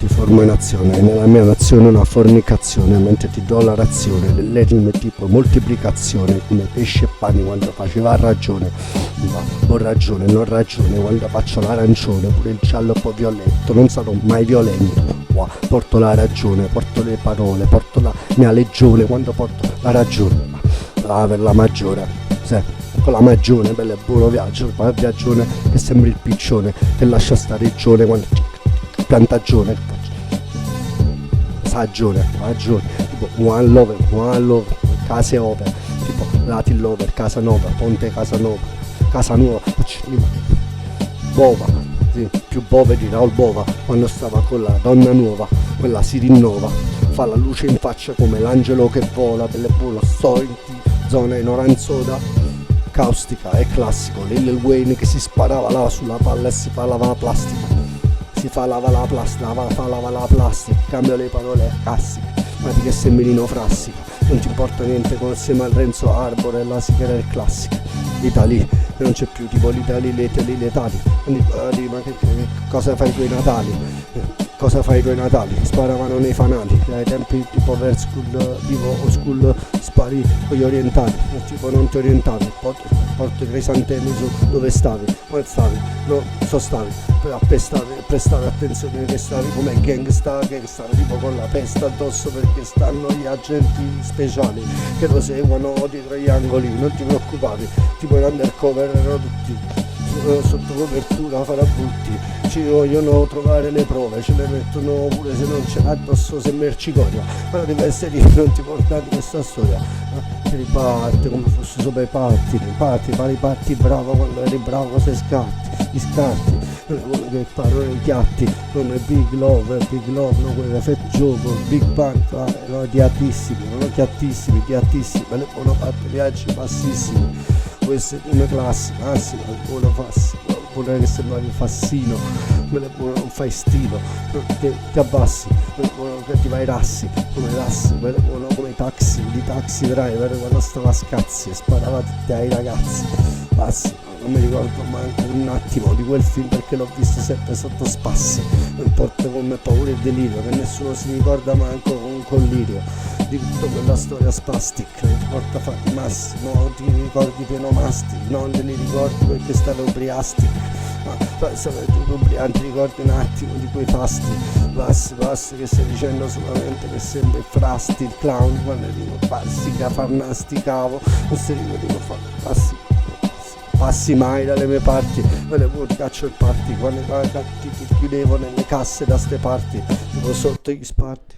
ti formo in azione e nella mia nazione una fornicazione, mentre ti do la razione dell'enime tipo moltiplicazione, come pesci e pani quando faceva ragione. Ma ho ragione, non ragione, quando faccio l'arancione, pure il giallo un po' violetto, non sarò mai violento. Qua porto la ragione, porto le parole, porto la mia legione, quando porto la ragione, per la maggiore, sì, con la magione, bello e buono viaggio, ma viaggione che sembri il piccione, che lascia sta regione quando piantagione, sagione, ragione, tipo one love, case over, tipo Latin lover, casa nova, ponte casa nuova, Bova, sì, più Bove di Raul Bova, quando stava con la donna nuova, quella si rinnova, fa la luce in faccia come l'angelo che vola, belle buono, sto in zona inoranzoda, caustica e classico, Lil Wayne che si sparava là sulla palla e si fa lava la plastica. Si fa lava la plastica, cambia le parole a cassica, ma di che sembrino frassica, non ti importa niente come assieme al Renzo Arbore e la sigara del classico. L'Italia che non c'è più, tipo l'Italia, letali, ma che cosa fai tu ai Natali? Cosa fai tu ai Natali? Sparavano nei fanali, dai tempi tipo ver school, tipo o school, spari con gli orientali, tipo non ti orientavi, porti crisantemi su dove stavi, come stavi, no, stavi, prestavi attenzione che stavi come gangsta, che stavi tipo con la pesta addosso perché stanno gli agenti speciali che lo seguono dietro gli angoli, non ti preoccupavi, tipo in undercover erano tutti sotto copertura farabutti, ci vogliono trovare le prove, ce le mettono pure se non ce l'ha addosso, se mercicoria, ma deve essere lì, non ti portare questa storia, ti riparte come fosse sopra i patti, fare i patti bravo quando eri bravo se scatti, gli scatti, come che parole chiatti, come Big Love, no, quelle fat gioco, Big Bang, no, diattissimi, belle buone fatte, viaggi bassissimi. Queste prime classi, massimo, buono fassi, buono che sembravi un fassino, quello è buono non fai stilo, che ti abbassi, buono che ti vai rassi, quello è buono come i taxi, di taxi driver quando stava a scazzi e sparava tutti ai ragazzi, passi. Non mi ricordo manco un attimo di quel film perché l'ho visto sempre sotto spassi, non importa come paura e delirio, che nessuno si ricorda manco con un collirio di tutta quella storia spastic, non ti porta a fare massimo, ti ricordi pieno mastic, non te li ricordi perché stavi ubriastic, ma se tu ubrianti ricordi un attimo di quei fasti, passi che stai dicendo solamente che sembri frasti, il clown, quando dico passi che farnasticavo, non si ricordi passi mai dalle mie parti, me le vuoi caccio il party, quando ti chiudevo nelle casse da ste parti, tipo sotto gli sparti.